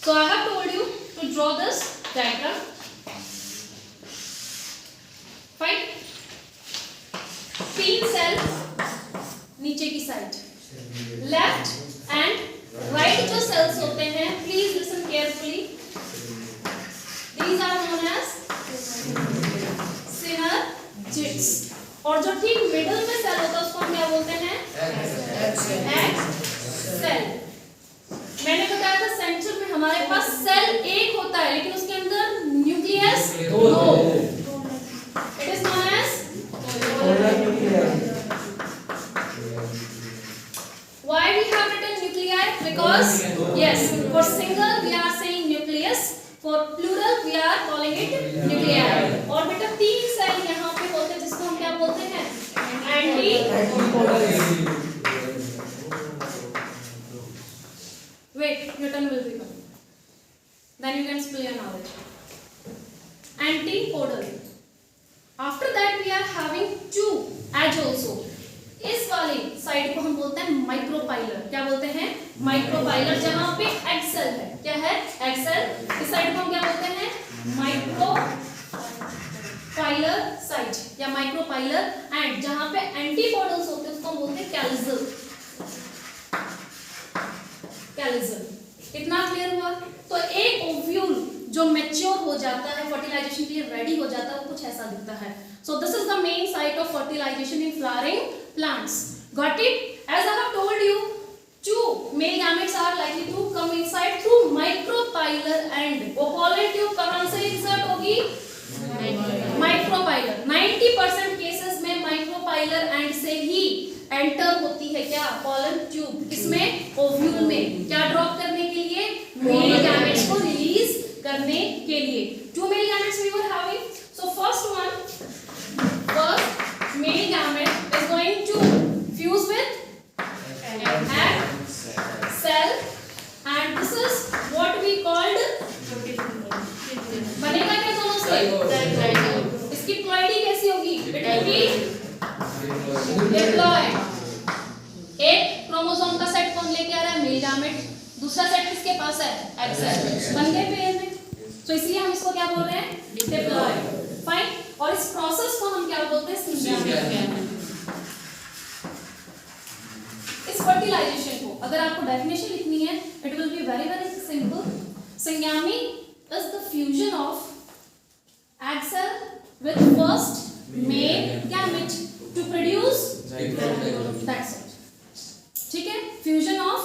So I have told you to draw this diagram. Fine. तीन cell नीचे की side, left and right जो cells होते हैं, please listen carefully, these are known as synergids. और जो ठीक मिडल में सेल होता है उसको हम क्या बोलते हैं? Egg cell. मैंने बताया था सेंटर में हमारे पास सेल एक होता है लेकिन उसके अंदर न्यूक्लियस दो। It is known as why we have written nuclei? Because yes, for single we are saying nucleus, for plural we are calling it nuclei। और बेटा तीन सेल यहाँ पे होते हैं जिसको हम क्या बोलते हैं? Antipodal. Wait, your turn will be coming. Then you can spill your knowledge. Antipodal. After that we are having two edge also. इस वाली साइड को हम बोलते हैं माइक्रोपाइलर। क्या बोलते हैं? माइक्रोपाइलर, जहां पे एक्सेल है। क्या है? एक्सेल। इस साइड को हम क्या बोलते हैं? माइक्रोपाइलर साइड या माइक्रोपाइलर। एंड जहां पे एंटीपोडल्स होते हैं उसको हम बोलते हैं कैलिजल। कैलिजल। इतना क्लियर हुआ? तो एक ओव्यूल जो मैच्योर हो जाता है, फर्टिलाइजेशन के लिए रेडी हो जाता है, वो कुछ ऐसा दिखता है। So this is the main site of fertilization in flowering plants. Got it? As I have told you, two male gametes are likely to come inside through micropylar end. वो pollen tube कहाँ से insert होगी? Micropylar। 90% cases में micropylar end से ही enter होती है क्या? pollen tube। किसमें? ovule में। क्या drop करने के लिए? male gametes को release करने के लिए। Two male gametes we were having. So first male gamete is going to fuse with egg cell and this is what we called, बनेगा क्या दोनों से? इसकी प्लॉइडी कैसी होगी? It will be diploid। एक क्रोमोसोम का सेट कौन लेके आ रहा है? Male gamete. दूसरा सेट किसके पास है? Egg cell. बन गए पेयर में। तो इसलिए हम इसको क्या बोल रहे हैं? डिप्लॉइड। फाइन। और इस प्रोसेस को हम क्या बोलते हैं? सिंग्यामी। इस फर्टिलाइजेशन को अगर आपको डेफिनेशन लिखनी है, it will be very very simple. Syngamy is the fusion of egg cell with first male gamete to produce that's it. ठीक है? फ्यूजन ऑफ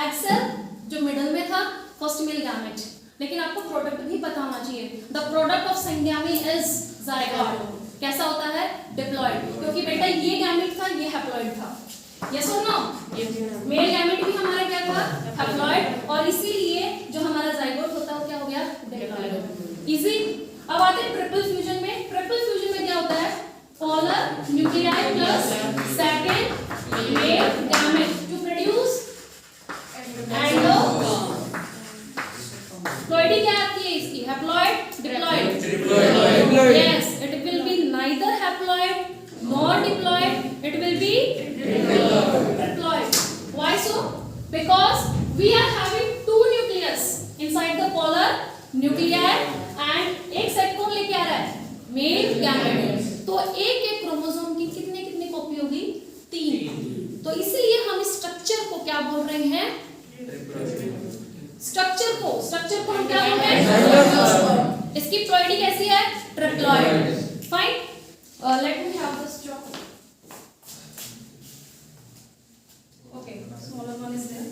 एग सेल जो मिडल में था, फर्स्ट मेल गैमेट। लेकिन आपको प्रोडक्ट भी पता होना चाहिए। The product of syngamy is zygote. कैसा होता है? डिप्लॉइड। क्योंकि बेटा ये गैमेट था, ये हैप्लॉइड था। यस और नो? मेल गैमेट भी हमारा क्या था? हैप्लॉइड। और इसीलिए जो हमारा ज़ायगोट होता है वो क्या हो गया? डिप्लॉइड। इजी। अब आते हैं ट्रिपल फ्यूजन में। ट्रिपल फ्यूजन में क्या होता है? Polar nuclei plus second male gamete to produce endo. Ploidy क्या आती है इसकी? Haploid, diploid. Diploid. Yes, it will be neither haploid nor diploid, it will be diploid. Why so? Because we are having two nucleus inside the polar nuclei and एक set कौन लेके आ रहा है? Male gamete. तो एक chromosome की कितने कितने कॉपी होगी? 3। तो इसलिए हम इस स्ट्रक्चर को क्या बोल रहे हैं? स्ट्रक्चर को हम क्या बोल रहे हैं? इसकी प्लॉइडी कैसी है? Triploid. Fine. Let me have this draw. Okay, smaller one is there.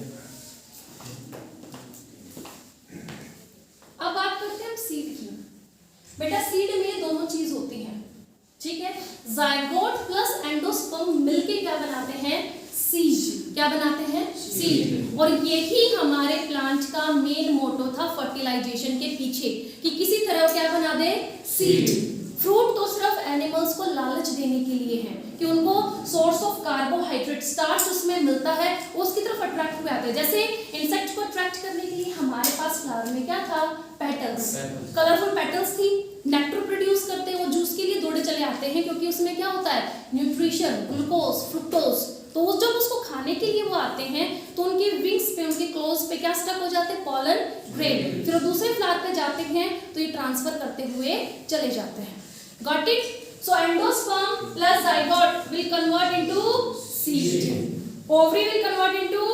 अब बात करते हैं हम सीड की। बेटा सीड में दोनों चीज होती हैं। ठीक है? ज़ायगोट प्लस एंडोस्पर्म मिलके क्या बनाते हैं? सीड। क्या बनाते हैं? सीड। और यही हमारे प्लांट का मेन मोटो था फर्टिलाइजेशन के पीछे कि किसी तरह क्या बना दे? सीड। फ्रूट तो सिर्फ एनिमल्स को लालच देने के लिए है कि उनको सोर्स ऑफ कार्बोहाइड्रेट स्टार्च उसमें मिलता है, उसकी तरफ अट्रैक्ट हुए आते हैं। जैसे इंसेक्ट को अट्रैक्ट करने के लिए हमारे पास फ्लावर में क्या था? पेटल्स। कलरफुल पेटल्स थी, नेक्टर प्रोड्यूस करते हैं, वो जूस के लिए दौड़े चले आते हैं क्योंकि उसमें क्या होता है? Nutrition, glucose, fructose. तो वो जब उसको खाने के लिए वो आते हैं तो उनके विंग्स पे, उनके क्लोज पे क्या स्टक हो जाते हैं? Pollen grain. फिर वो दूसरे फ्लावर पे जाते हैं तो ये ट्रांसफर करते हुए चले जाते हैं। Got it? So endosperm plus zygote will convert into seed, ovary will convert into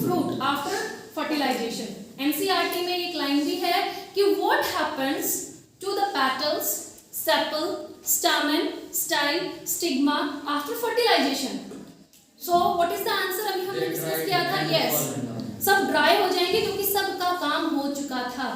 fruit after fertilization. NCERT में एक लाइन भी है कि what happens to the petals, sepal, stamen, style, stigma after fertilization. So what is the answer? अभी हमने discuss किया था, yes, सब ड्राई हो जाएंगे क्योंकि सबका काम हो चुका था,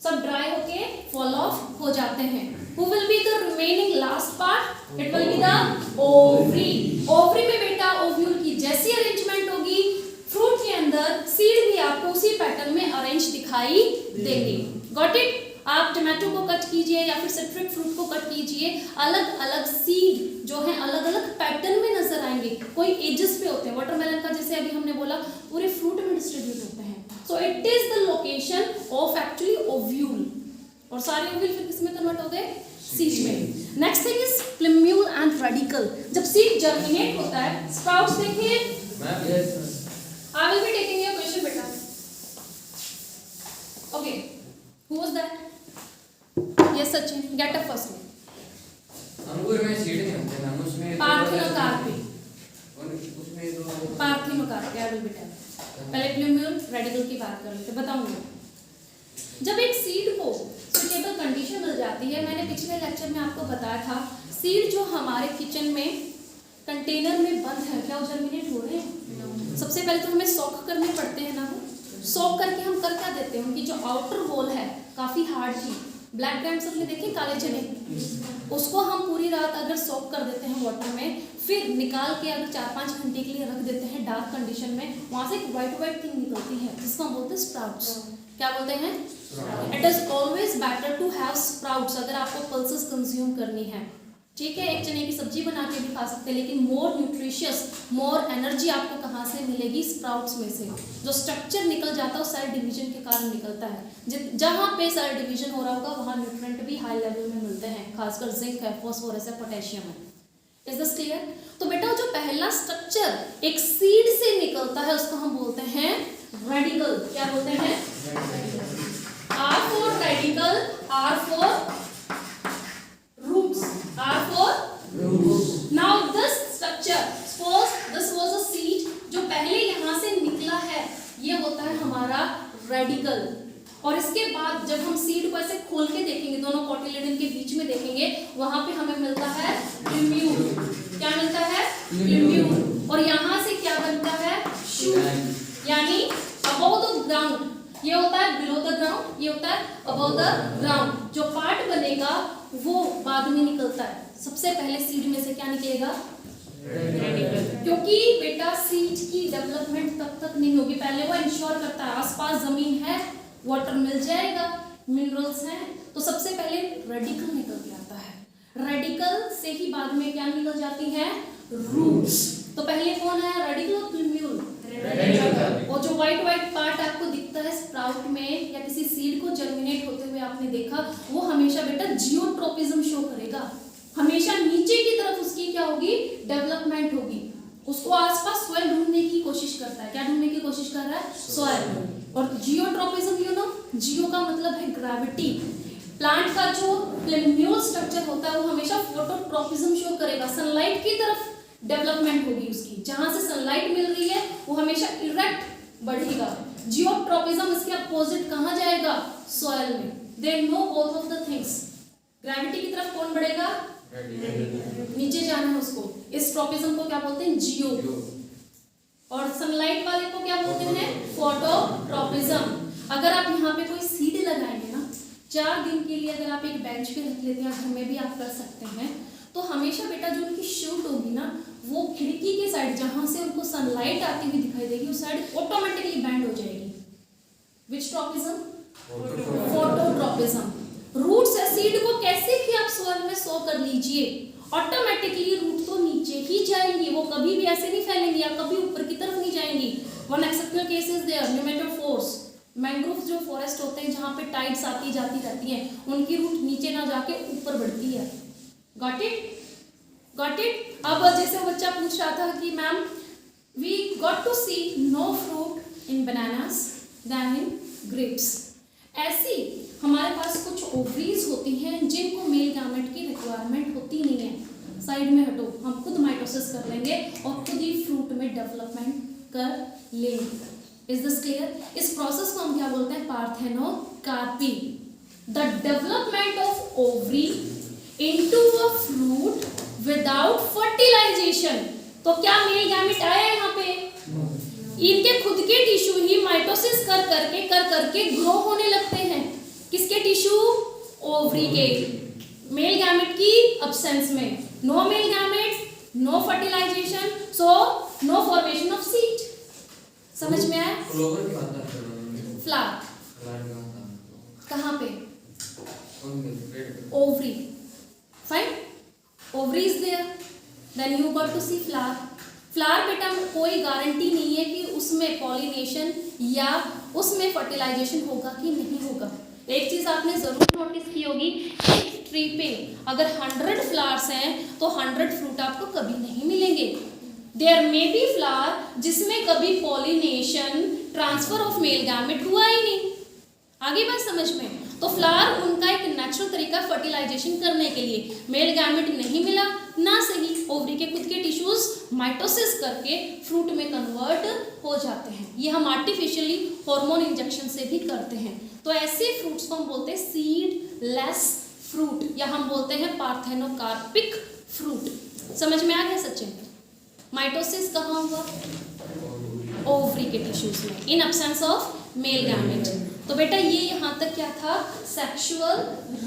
सब ड्राई होके फॉल ऑफ हो जाते हैं। Who will be the remaining last part? It will be the ovary. Ovary में बेटा ओव्यूल की जैसी अरेंजमेंट होगी, फ्रूट के अंदर सीड भी आपको उसी पैटर्न में अरेंज दिखाई देंगे। Got it? आप टमाटो को कट कीजिए या फिर सिट्रिक फ्रूट को कट कीजिए, अलग अलग सीड जो है अलग अलग पैटर्न में नजर आएंगे। कोई एजेस पे होते हैं, वाटरमेलन का जैसे अभी हमने बोला पूरे फ्रूट में डिस्ट्रीब्यूट होते हैं। So it is the location of actually ovule, और सारे ओव्यूल फिर किस में कन्वर्ट हो गए? सीड में। Next thing is plumule and radicle. जब सीड जर्मिनेट होता है, स्प्राउट्स देखिए, I will be taking your question बेटा। Okay, who was that? Yes Sachin, get up first में। अंगूर में सीड नहीं होते ना, उसमें पार्थिनोकार्पी, उसमें तो parthenocarpy, I will be telling. पहले प्लूम्यूल रेडिकल की बात कर लेते, बताऊंगा। जब एक सीड को सुटेबल कंडीशन मिल जाती है, मैंने पिछले लेक्चर में आपको बताया था, सीड जो हमारे किचन में कंटेनर में बंद है, क्या वो जर्मिनेट हो रहे हैं? सबसे पहले तो हमें सॉक करने पड़ते हैं ना, वो सॉक करके हम कर क्या देते हैं, उनकी जो आउटर वॉल है काफ़ी हार्ड थी, ब्लैक ग्राम्स अपने देखे काले चने, उसको हम पूरी रात अगर सॉक कर देते हैं वाटर में, फिर निकाल के अगर 4-5 घंटे के लिए रख देते हैं डार्क कंडीशन में, वहाँ से एक वाइट थिंग निकलती है जिसको हम बोलते हैं स्प्राउट्स। क्या बोलते हैं? It is always better to have sprouts अगर आपको पल्सेस कंज्यूम करनी है। ठीक है, एक चने की सब्जी बना के भी खा सकते हैं, लेकिन मोर न्यूट्रिशियस, मोर एनर्जी आपको कहाँ से मिलेगी? स्प्राउट्स में से। जो स्ट्रक्चर निकल जाता है वो सेल डिवीजन के कारण निकलता है। जहाँ पे सेल डिवीजन हो रहा होगा वहाँ न्यूट्रिएंट भी हाई लेवल में मिलते हैं, खासकर जिंक है, फॉस्फोरस है, पोटेशियम है। Is this clear? तो बेटा जो पहला स्ट्रक्चर एक सीड से निकलता है उसको हम बोलते हैं रेडिकल। क्या बोलते हैं? R for radical, R for roots, R for roots. Now this structure, suppose this was a seed, जो पहले यहाँ से निकला है, ये होता है हमारा रेडिकल। और इसके बाद जब हम सीड को ऐसे खोल के देखेंगे, दोनों कोटिलेडन के बीच में देखेंगे, वहां पे हमें मिलता है प्लूम्यूल। क्या मिलता है? प्लूम्यूल। और यहाँ से क्या बनता है? शूट, यानी अबव द ग्राउंड। ये होता है बिलो द ग्राउंड, ये होता है अबव द ग्राउंड। जो पार्ट बनेगा वो बाद में निकलता है, सबसे पहले सीड में से क्या निकलेगा? क्योंकि बेटा सीड की डेवलपमेंट तब तक नहीं होगी, पहले वो इंश्योर करता है आसपास जमीन है, वाटर मिल जाएगा, मिनरल्स हैं, तो सबसे पहले रेडिकल निकल के आता है। रेडिकल से ही बाद में क्या निकल जाती है? रूट्स। तो पहले कौन है? रेडिकल और प्लूम्यूल। और जो व्हाइट पार्ट आपको दिखता है स्प्राउट में या किसी सीड को जर्मिनेट होते हुए आपने देखा, वो हमेशा बेटा जियोट्रोपिज्म शो करेगा, हमेशा नीचे की तरफ उसकी क्या होगी? डेवलपमेंट होगी। उसको आसपास सॉइल ढूंढने की कोशिश करता है। क्या ढूंढने की कोशिश कर रहा है? सॉइल। और जियोट्रोपिज्म, यू नो, जियो का मतलब है ग्रेविटी। प्लांट का जो प्लूम्यूल स्ट्रक्चर होता है वो हमेशा फोटोट्रोपिज्म शो करेगा, सनलाइट की तरफ डेवलपमेंट होगी उसकी, जहां से सनलाइट मिल रही है वो हमेशा इरेक्ट बढ़ेगा। जियोट्रोपिज्म इसके अपोजिट कहां जाएगा? सॉइल में। They know both of the things. Gravity की तरफ कौन बढ़ेगा? नीचे जाना है उसको। इस ट्रोपिज्म को क्या बोलते हैं? जियो। और सनलाइट वाले को क्या बोलते हैं? फोटोट्रोपिज्म। अगर आप यहाँ पे कोई सीड लगाएंगे ना, 4 दिन के लिए अगर आप एक बेंच पे रख लेते हैं, घर में भी आप कर सकते हैं, तो हमेशा बेटा जो उनकी शूट होगी ना, वो खिड़की के साइड जहां से उनको सनलाइट आती हुई दिखाई देगी, उस साइड ऑटोमेटिकली बैंड हो जाएगी। विच ट्रोपिज्म? फोटोट्रोपिज्म। रूट्स है, सीड को कैसे भी आप सॉइल में सो कर लीजिए, ऑटोमेटिकली रूट तो नीचे ही जाएंगी, वो कभी भी ऐसे नहीं फैलेंगी या कभी ऊपर की तरफ नहीं जाएंगी। One exceptional case is there, pneumatophores. Mangrove जो फॉरेस्ट होते हैं जहाँ पे टाइड्स आती जाती रहती हैं, उनकी रूट नीचे ना जाके ऊपर बढ़ती है। Got it? Got it. अब जैसे वो बच्चा पूछ रहा था कि ma'am we got to see no fruit in bananas then in grapes. ऐसी हमारे पास कुछ ओवरीज होती हैं जिनको मेल गामेट की रिक्वायरमेंट होती नहीं है। साइड में हटो, हम खुद माइटोसिस कर लेंगे और खुद ही फ्रूट में डेवलपमेंट कर लेंगे। Is this clear? इस प्रोसेस को हम क्या बोलते हैं? Parthenocarpy. The development of ovary into a fruit without fertilization. तो क्या मेल गैमेट आया यहाँ पे? इनके खुद के टिश्यू ही माइटोसिस कर करके ग्रो होने लगते हैं। किसके टिश्यू? ओवरी के। मेल गैमेट की अब्सेंस में no male gamete, no fertilization, so no formation of seed. समझ में आया? क्लोवर की बात कर रहे हैं। फ्लावर फ्लावर की बात कहाँ पे? कर ovary. Fine, ovary is there, then you got to see flower. Flower बेटा कोई गारंटी नहीं है कि उसमें पॉलिनेशन या उसमें फर्टिलाइजेशन होगा कि नहीं होगा। एक चीज आपने जरूर नोटिस की होगी, एक ट्री पे अगर 100 फ्लावर्स हैं तो 100 फ्रूट आपको कभी नहीं मिलेंगे। देयर मे बी फ्लावर जिसमें कभी pollination, transfer of male gamete हुआ ही नहीं। आगे बात समझ में? तो फ्लावर उनका एक नेचुरल तरीका फर्टिलाइजेशन करने के लिए, मेल गैमेट नहीं मिला ना सही, ओवरी के खुद के टिश्यूज माइटोसिस करके फ्रूट में कन्वर्ट हो जाते हैं। ये हम आर्टिफिशियली हार्मोन इंजेक्शन से भी करते हैं। तो ऐसे फ्रूट्स को हम बोलते हैं सीडलेस फ्रूट, या हम बोलते हैं पार्थेनोकार्पिक फ्रूट। समझ में आ गया सचिन? माइटोसिस कहाँ हुआ? ओवरी के टिश्यूज में, in absence of male gamete. तो बेटा ये यहाँ तक क्या था? Sexual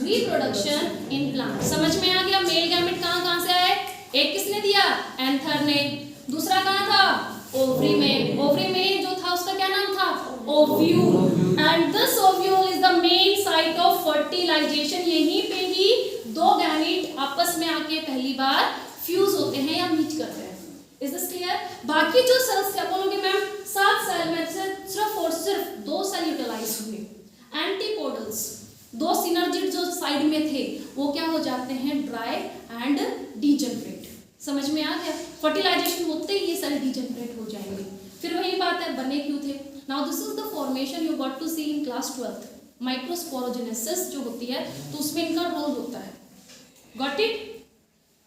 reproduction in plant. समझ में आ गया? मेल गैमेट कहाँ से आए? एक किसने दिया? एंथर ने। दूसरा कहाँ था? ओवरी में। ओवरी में जो था उसका क्या नाम था? Ovule. And this ovule is the main site of fertilization. यहीं पे ही दो गैमेट आपस में आके पहली बार फ्यूज होते हैं या मीट करते हैं। Is this clear? बाकी जो सेल्स क्या बोलोगे मैम? 7 सेल में से सिर्फ और सिर्फ 2 सेल यूटिलाइज हुए। एंटीपोडल्स, 2 सिनर्जिड जो साइड में थे वो क्या हो जाते हैं? Dry and degenerate. समझ में आ गया? फर्टिलाइजेशन होते ही ये सेल डीजनरेट हो जाएंगे। फिर वही बात है, बने क्यों थे? Now this is the formation you got to see in class 12th। Microsporogenesis जो होती है तो उसमें इनका रोल होता है। Got it?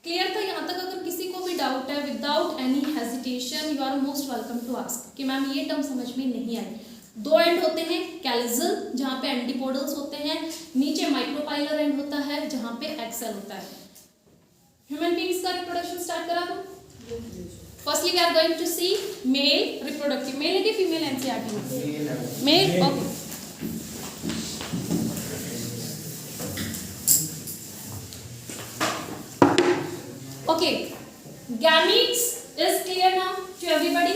क्लियर था यहाँ तक? अगर किसी को भी डाउट है, without any hesitation you are most welcome to ask कि मैम ये टर्म समझ में नहीं आई। 2 एंड होते हैं, कैलिजल जहाँ पे एंटीपोडल्स होते हैं, नीचे माइक्रोपाइलर एंड होता है जहाँ पे एक्सेल होता है। ह्यूमन बीइंग्स का रिप्रोडक्शन स्टार्ट करा दो। Firstly we are going to see male reproductive. Male है कि फीमेल? एनसीईआरटी में male. Okay, okay, gametes is clear now to everybody?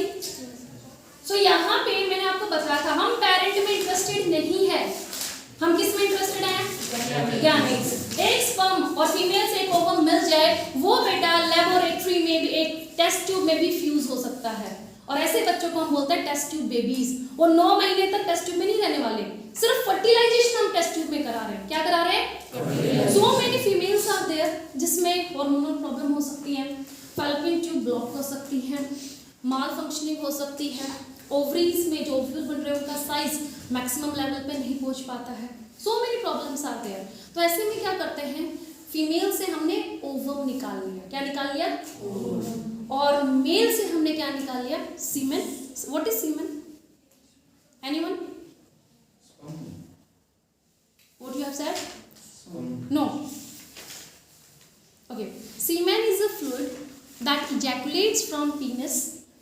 So यहाँ पे मैंने आपको बताया था हम पेरेंट में इंटरेस्टेड नहीं है, हम किस में इंटरेस्टेड हैं? गैमेट्स। एक स्पर्म और फीमेल से एक ओवम मिल जाए वो बेटा लेबोरेटरी में भी, एक टेस्ट ट्यूब में भी फ्यूज हो सकता है। और ऐसे बच्चों को हम बोलते हैं टेस्ट ट्यूब बेबीज। वो 9 महीने तक टेस्ट ट्यूब में नहीं रहने वाले, सिर्फ फर्टिलाइजेशन हम टेस्ट ट्यूब में करा रहे हैं। क्या करा रहे हैं? So many females are there जिसमें हार्मोनल प्रॉब्लम हो सकती है, फैलोपियन ट्यूब ब्लॉक हो सकती है, माल फंक्शनिंग हो सकती है, ओवरीज में जो ओव्यूल बन रहे हैं उनका साइज मैक्सिमम लेवल पे नहीं पहुंच पाता है। So many problems are there. तो ऐसे में क्या करते हैं? फीमेल से हमने ओवम निकाल लिया। क्या निकाल लिया? और मेल से हमने क्या निकाल लिया? Semen. What is semen? Anyone? What you have said? No. Okay, semen is a fluid that ejaculates from penis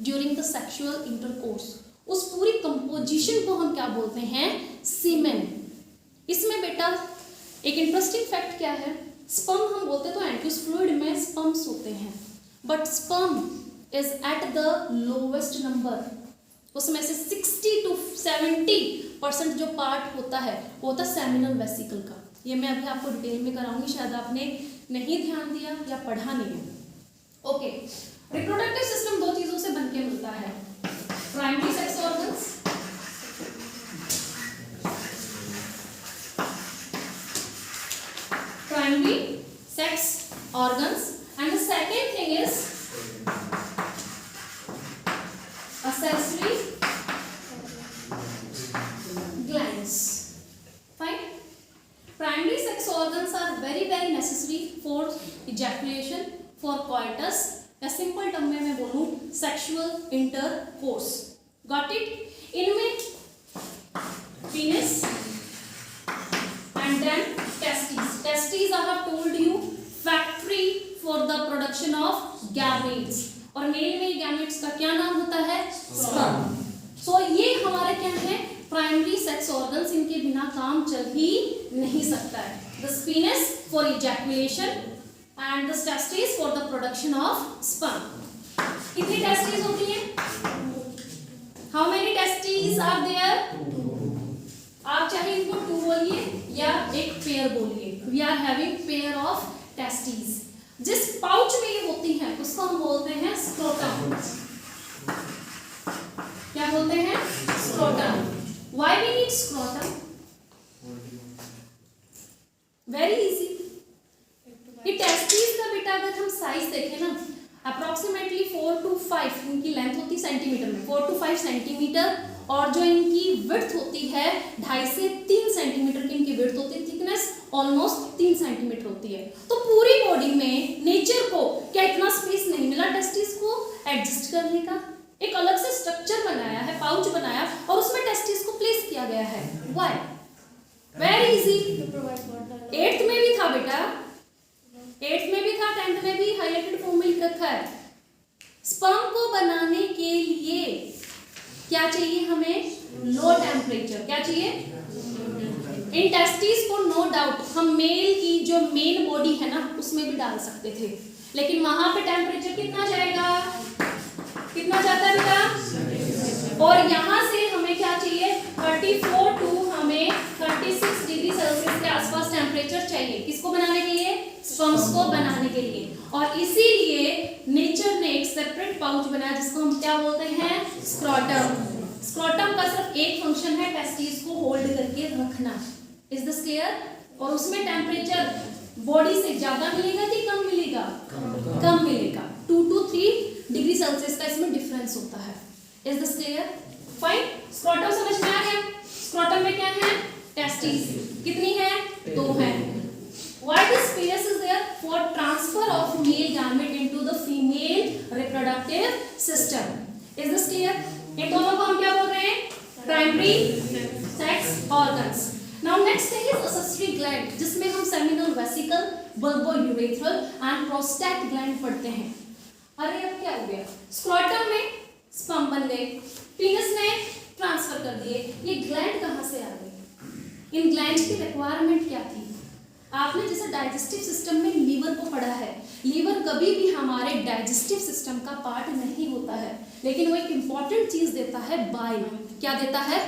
during the sexual intercourse। उस पूरी कंपोजिशन को हम क्या बोलते हैं? सीमेन। इसमें बेटा एक इंटरेस्टिंग फैक्ट क्या है? स्पर्म हम बोलते तो एंटियस फ्लूइड में स्पर्म्स होते हैं, but sperm is at the lowest number. उसमें से 60 to 70% जो पार्ट होता है वो होता है सेमिनल वेसिकल का। ये मैं अभी आपको डिटेल में कराऊंगी, शायद आपने नहीं ध्यान दिया या पढ़ा नहीं है। ओके, रिप्रोडक्टिव सिस्टम 2 चीजों से बनके मिलता है, primary sex organs and the second second thing is accessory glands. Fine. Primary sex organs are very necessary for ejaculation, for coitus, या सिंपल टर्म में मैं बोलूं सेक्सुअल इंटरकोर्स. Got it. इनमें penis and then testes. Testes I have told you factory for the production of gametes. और mail में gametes का क्या नाम होता है? स्पर्म. सो ये हमारे क्या है? Primary sex organs. इनके बिना काम चल ही नहीं सकता है. The penis for ejaculation and the testes for the production of sperm. कितनी testes होती हैं? How many testes are there? आप चाहे इनको 2 बोलिए या एक पेयर बोलिए. We are having pair of testes. जिस पाउच में ये होती हैं उसको हम बोलते हैं स्क्रोटम. क्या बोलते हैं? Scrotum. Why we need scrotum? Very easy. ये टेस्टिस का बेटा अगर हम साइज देखें ना, अप्रोक्सीमेटली 4 to 5 इनकी लेंथ होती है सेंटीमीटर में, 4 to 5 सेंटीमीटर. और जो इनकी विड्थ होती है 2.5 से 3 सेंटीमीटर की इनकी विड्थ होती है. थिकनेस ऑलमोस्ट 3 सेंटीमीटर होती है. तो पूरी बॉडी में नेचर को क्या इतना स्पेस नहीं मिला टेस्टिस को एडजस्ट करने का? एक अलग से स्ट्रक्चर बनाया है, पाउच बनाया और उसमें टेस्टिस को प्लेस किया गया है. व्हाई? Very easy. 8th में भी था बेटा, 8th में भी था, 10th में भी हाईलाइटेड फॉर्म में लिख रखा है. स्पर्म को बनाने के लिए क्या चाहिए हमें? Low temperature. क्या चाहिए? इन टेस्टिस को नो डाउट हम मेल की जो मेन बॉडी है ना उसमें भी डाल सकते थे, लेकिन वहां पे टेम्परेचर कितना जाएगा? कितना जाता है बेटा? और यहाँ से हमें क्या चाहिए? 34 टू हमें 36 डिग्री सेल्सियस के आसपास टेम्परेचर चाहिए. किसको बनाने के लिए? स्पर्म्स को बनाने के लिए. और इसीलिए नेचर ने एक सेपरेट पाउच बनाया जिसको हम क्या बोलते हैं? स्क्रोटम. स्क्रोटम का सिर्फ एक फंक्शन है, टेस्टिस को होल्ड करके रखना. Is this clear? और उसमें टेम्परेचर बॉडी से ज्यादा मिलेगा कि कम मिलेगा? कम मिलेगा. 2 to 3 डिग्री सेल्सियस का इसमें डिफरेंस होता है. Is this clear? Fine. Scrotum समझ में आ गया? स्क्रोटम में क्या है? टेस्टिस. कितनी है? 2 है. Why this penis is there? For transfer of male gamete into the female reproductive system. Is this clear? इन दोनों को हम क्या बोल रहे हैं? Primary sex organs. Now next thing is accessory gland, जिसमें हम seminal vesicle, bulbourethral and prostate gland पढ़ते हैं. अरे अब क्या हो गया? स्क्रोटम में स्पर्म बन गए, penis ने ट्रांसफर कर दिए. ये ग्लैंड कहाँ से आ गए? इन ग्लैंड की रिक्वायरमेंट क्या थी? आपने जैसे डाइजेस्टिव सिस्टम में लीवर को पढ़ा है. लीवर कभी भी हमारे डाइजेस्टिव सिस्टम का पार्ट नहीं होता है, लेकिन वो एक इंपॉर्टेंट चीज देता है, बाइल. क्या देता है?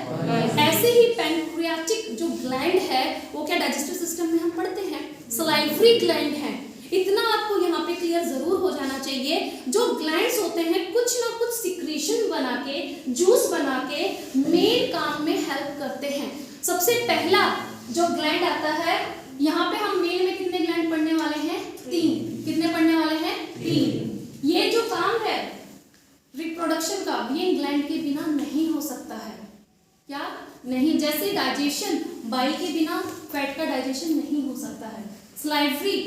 ऐसे ही पैनक्रियाटिक जो ग्लैंड है वो क्या डाइजेस्टिव सिस्टम में हम पढ़ते हैं? सलाइवरी ग्लैंड है. इतना आपको यहाँ पे क्लियर जरूर हो जाना चाहिए. जो ग्लैंड्स होते हैं कुछ ना कुछ सिक्रीशन बना के, जूस बना के मेन काम में हेल्प करते हैं. सबसे पहला जो ग्लैंड आता है, यहाँ पे हम मेल में कितने ग्लैंड पढ़ने वाले हैं? 3. कितने पढ़ने वाले हैं? 3. ये जो काम है रिप्रोडक्शन का, ये ग्लैंड के बिना नहीं हो सकता है. क्या नहीं? जैसे डाइजेशन, बाइल के बिना फैट का डाइजेशन नहीं हो सकता है. स्लाइवरी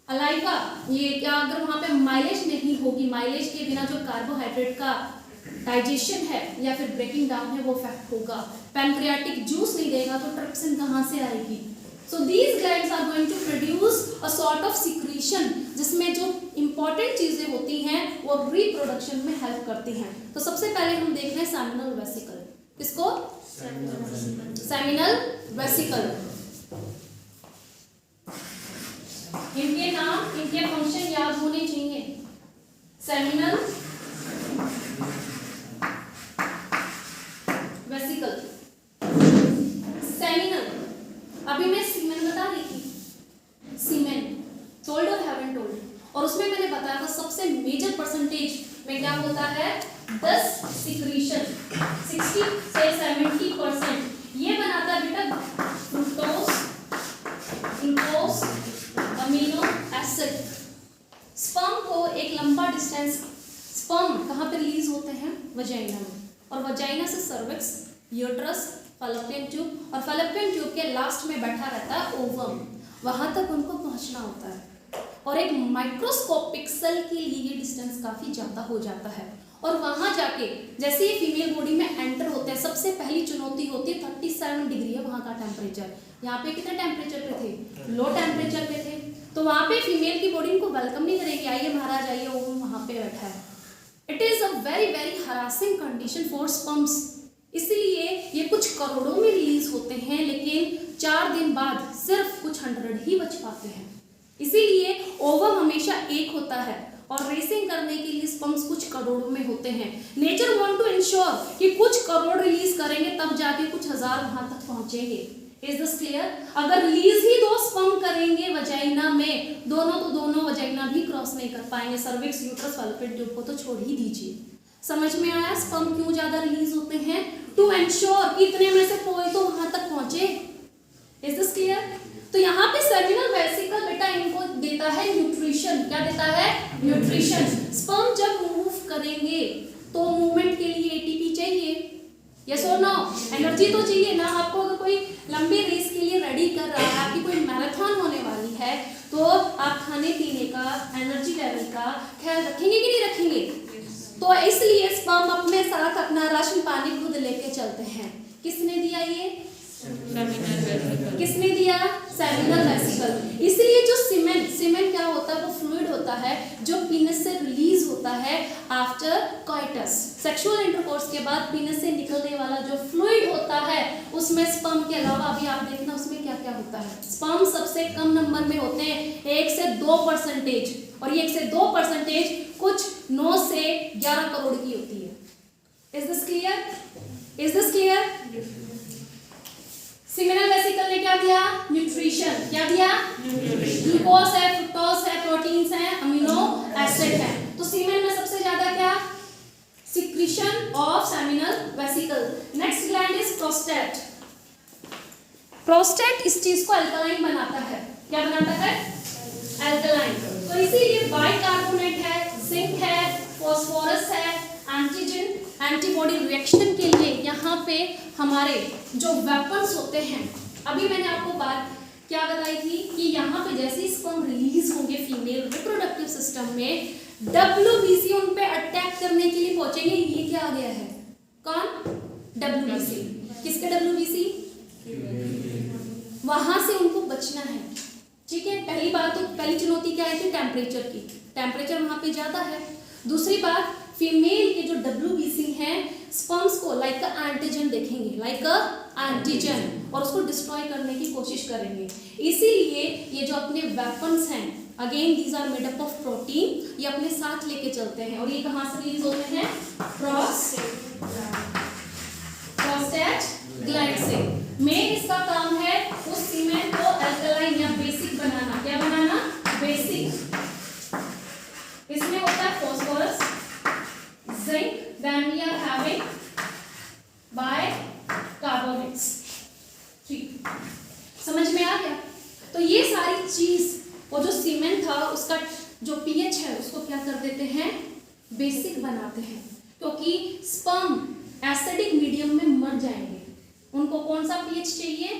अलाइका, ये क्या अगर वहाँ पे माइलेज नहीं होगी, माइलेज के बिना जो कार्बोहाइड्रेट का डाइजेशन है या फिर ब्रेकिंग डाउन है वो इफेक्ट होगा. पैनक्रियाटिक जूस नहीं देगा तो ट्रिप्सिन कहाँ से आएगी? So these glands are going to produce a sort of secretion जिसमें जो important चीजें होती हैं वो reproduction में help करती हैं. तो सबसे पहले हम देख रहे हैं seminal vesicle. किसको? seminal vesicle. इनके नाम, इनके फंक्शन याद होने चाहिए. seminal vesicle. seminal. अभी मैं सीमेन बता रही थी. सीमेन टोल्ड और हैवंट टोल्ड. और उसमें मैंने बताया था सबसे मेजर परसेंटेज में क्या होता है? 10 सिक्रीशन. 60 से 70% ये बनाता है बेटा fructose, glucose, amino acid. Sperm को एक वजाइना में, और वजाइना से सर्विक्स, यूट्रस, फैलोपियन ट्यूब, और फैलोपियन ट्यूब के लास्ट में बैठा रहता है ओवम, वहां तक उनको पहुंचना होता है। और एक माइक्रोस्कोपिक सेल के लिए ये डिस्टेंस काफी ज्यादा हो जाता है, और वहां जाके जैसे ये फीमेल बॉडी में एंटर होते हैं, सबसे पहली चुनौती होती है 37 डिग्री है वहां का टेम्परेचर। यहाँ पे कितने टेम्परेचर पे थे? लो टेम्परेचर पे थे। तो वहां पे फीमेल की बॉडी इनको वेलकम नहीं करेगी, आइए महाराज आइए, वो वहां पे बैठा है। It is a very very harassing condition for sperms. इसलिए ये कुछ करोड़ों में रिलीज होते हैं, लेकिन 4 दिन बाद सिर्फ कुछ 100 ही बच पाते हैं। इसीलिए ओवम हमेशा एक होता है, और रेसिंग करने के लिए स्पर्म्स कुछ करोड़ों में होते हैं। नेचर वांट टू इंश्योर कि कुछ करोड़ रिलीज करेंगे तब जाके कुछ हजार वहां तक पहुंचेंगे। Is this clear? अगर रिलीज ही 2 स्पर्म करेंगे वजाइना में, दोनों वजाइना भी क्रॉस नहीं कर पाएंगे, सर्विक्स, यूट्रस, फैलोपियन ट्यूब को तो छोड़ ही दीजिए। समझ में आया स्पर्म क्यों ज्यादा रिलीज होते हैं? टू एंश्योर कि इतने में से कोई तो वहां तक पहुंचे। Is this clear? तो यहाँ पे सेमिनल वेसिकल बेटा इनको देता है न्यूट्रिशन। क्या देता है? न्यूट्रिशन। स्पर्म जब मूव करेंगे तो मूवमेंट के लिए एटीपी चाहिए, यस और नो? एनर्जी तो चाहिए ना। आपको अगर कोई लंबी रेस के लिए रेडी कर रहा है, आपकी कोई मैराथन होने वाली है, तो आप खाने पीने का, एनर्जी लेवल का ख्याल रखेंगे कि नहीं रखेंगे? तो इसलिए स्पर्म अपने साथ अपना राशन पानी खुद लेके चलते हैं। किसने दिया ये? किसने दिया? Seminal vesicle. इसलिए जो सीमेन क्या होता है? वो फ्लूइड होता है जो पीनस से रिलीज होता है आफ्टर कॉइटस। सेक्सुअल इंटरकोर्स के बाद पीनस से निकलने वाला जो फ्लूइड होता है, उसमें स्पर्म के अलावा अभी आप देखना उसमें क्या क्या होता है। स्पर्म सबसे कम नंबर में होते हैं, 1 से 2%, और ये 1 से 2% कुछ 9 से 11 करोड़ की होती है। Is this clear? Is this clear? Seminal vesicle ने क्या दिया? न्यूट्रिशन। क्या दिया? ग्लूकोज है, फ्रुक्टोज है, प्रोटीन्स है, अमीनो एसिड है। तो सीमेन में सबसे ज्यादा क्या? Secretion of seminal vesicle. Next gland is prostate. Prostate इस चीज को अल्कलाइन बनाता है। क्या बनाता है? अल्कलाइन। तो इसीलिए बाइकार्बोनेट है, जिंक है, फास्फोरस है, एंटीजन एंटीबॉडी रिएक्शन के लिए यहाँ पे हमारे जो वेपन्स होते हैं। अभी मैंने आपको बात क्या बताई थी कि यहाँ पे जैसे स्पर्म रिलीज होंगे फीमेल रिप्रोडक्टिव सिस्टम में, WBC उन पे अटैक करने के लिए पहुंचेंगे। ये क्या आ गया है? कौन? WBC। किसके WBC? वहां से उनको बचना है। ठीक है, पहली बात तो पहली चुनौती क्या है? टेम्परेचर की। टेम्परेचर वहां पे ज्यादा है। दूसरी बात, फीमेल के जो WBC हैं स्पर्म्स को लाइक अ एंटीजन देखेंगे, लाइक अ एंटीजन, और उसको डिस्ट्रॉय करने की कोशिश करेंगे। इसीलिए ये जो अपने वेपन्स हैं, again these are made up of protein, ये अपने साथ लेके चलते हैं। और ये कहाँ से रिलीज होते हैं? प्रोस्टेट ग्लैंड से। मेन इसका काम है उस सीमेन को अल्कलाइन या बेसिक बनाना। क्या बनाना? बेसिक। इसमें होता है phosphorus, zinc, then we are having bicarbonates। ठीक, समझ में आ गया? तो ये सारी चीज, वो जो सीमेंट था उसका जो पीएच है उसको क्या कर देते हैं? बेसिक बनाते हैं, क्योंकि स्पर्म एसिडिक मीडियम में मर जाएंगे। उनको कौन सा पीएच चाहिए?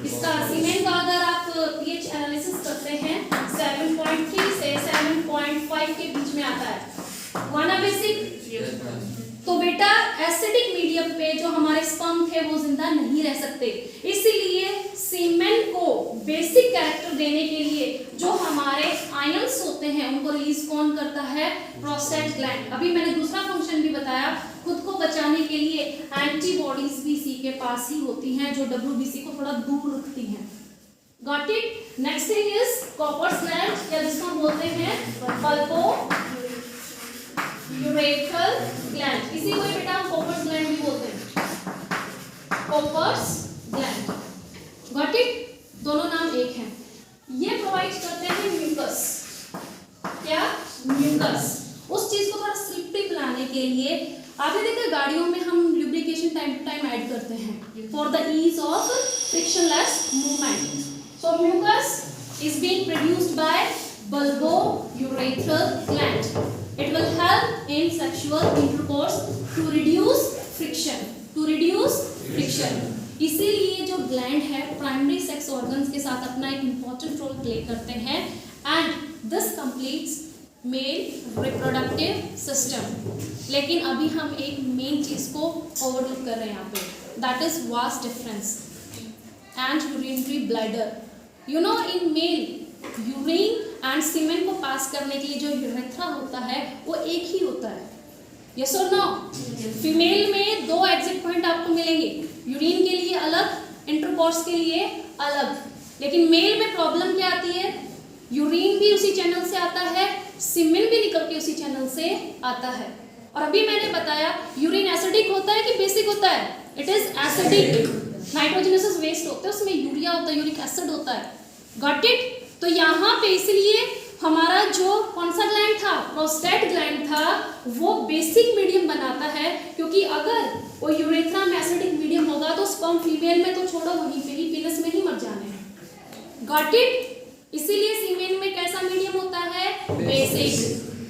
इसका सीमेंट का अगर आप पीएच एनालिसिस करते हैं 7.3 से 7.5 के बीच में आता है। वाना बेसिक? तो बेटा एसिडिक मीडियम पे जो हमारे स्पर्म थे वो जिंदा नहीं रह सकते। इसीलिए सीमेन को बेसिक कैरेक्टर देने के लिए जो हमारे आयंस होते हैं उनको रिलीज कौन करता है? Prostate gland. अभी मैंने दूसरा फंक्शन भी बताया, खुद को बचाने के लिए एंटीबॉडीज भी सी के पास ही होती हैं जो WBC को थोड़ा दूर रखती हैं। Got it? Next thing is Cowper's gland, या जिसको बोलते हैं बल्बो यूरेथ्रल ग्लैंड। इसी को बेटा हम कॉपर्स ग्लैंड भी बोलते हैं, कॉपर्स ग्लैंड। Got it? दोनों नाम एक हैं। ये प्रोवाइड करते हैं म्यूकस। क्या? म्यूकस। उस चीज को थोड़ा स्लिपरी बनाने के लिए आपने देखा गाड़ियों में हम lubrication time to time add करते हैं for the ease of frictionless movement. So mucus is being produced by bulbourethral gland. It will help in sexual intercourse to reduce friction. To reduce friction. इसीलिए जो gland है primary sex organs के साथ अपना एक important role play करते हैं and this completes male reproductive system. लेकिन अभी हम एक मेन चीज को ओवरलुक कर रहे हैं यहाँ पे, that is vast difference and urinary bladder. You know in male urine and semen को पास करने के लिए जो यूरेथ्रा होता है वो एक ही होता है. यस और नो? फीमेल में 2 एग्जिट पॉइंट आपको मिलेंगे, यूरिन के लिए अलग, इंटरकोर्स के लिए अलग. लेकिन मेल में प्रॉब्लम क्या आती है, यूरिन भी उसी चैनल से आता है, सीमेन भी निकल के उसी चैनल से आता है. और अभी मैंने बताया यूरिन एसिडिक होता है कि बेसिक होता है, it is acidic. Nitrogenous waste होता है, उसमें यूरिया होता है, यूरिक एसिड होता है. Got it? तो यहाँ पे इसलिए हमारा जो कौन सा ग्लैंड था, प्रोस्टेट ग्लैंड था, वो बेसिक मीडियम बनाता है. क्योंकि अगर वो यूरेथ्रा में एसिडिक मीडियम होगा तो स्पर्म फीमेल में तो छोड़ो, वहीं पे ही पेनिस में ही मर जाने हैं. Got it? इसीलिए सीमेन में कैसा मीडियम होता है, बेसिक.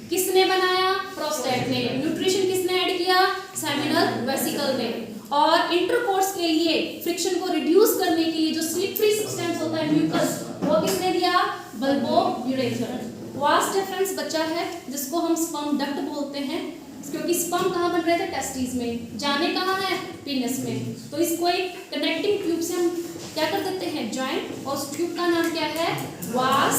किसने बनाया, प्रोस्टेट ने. न्यूट्रिशन किसने ऐड किया, सेमिनल वेसिकल ने. और इंटरकोर्स के लिए फ्रिक्शन को रिड्यूस करने के लिए जो स्लिपरी सब्सटेंस होता है म्यूकस, वो किसने दिया, बल्बोयूरेथर. वास्ट डिफरेंस बचा है जिसको हम स्पर्म डक्ट बोलते हैं, क्योंकि स्पर्म कहाँ बन रहे थे, टेस्टिस में, जाने कहाँ है, पेनिस में. तो इसको एक कनेक्टिंग ट्यूब से हम क्या कर देते हैं, जॉइंट. और उस ट्यूब का नाम क्या है, वास.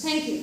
Thank you.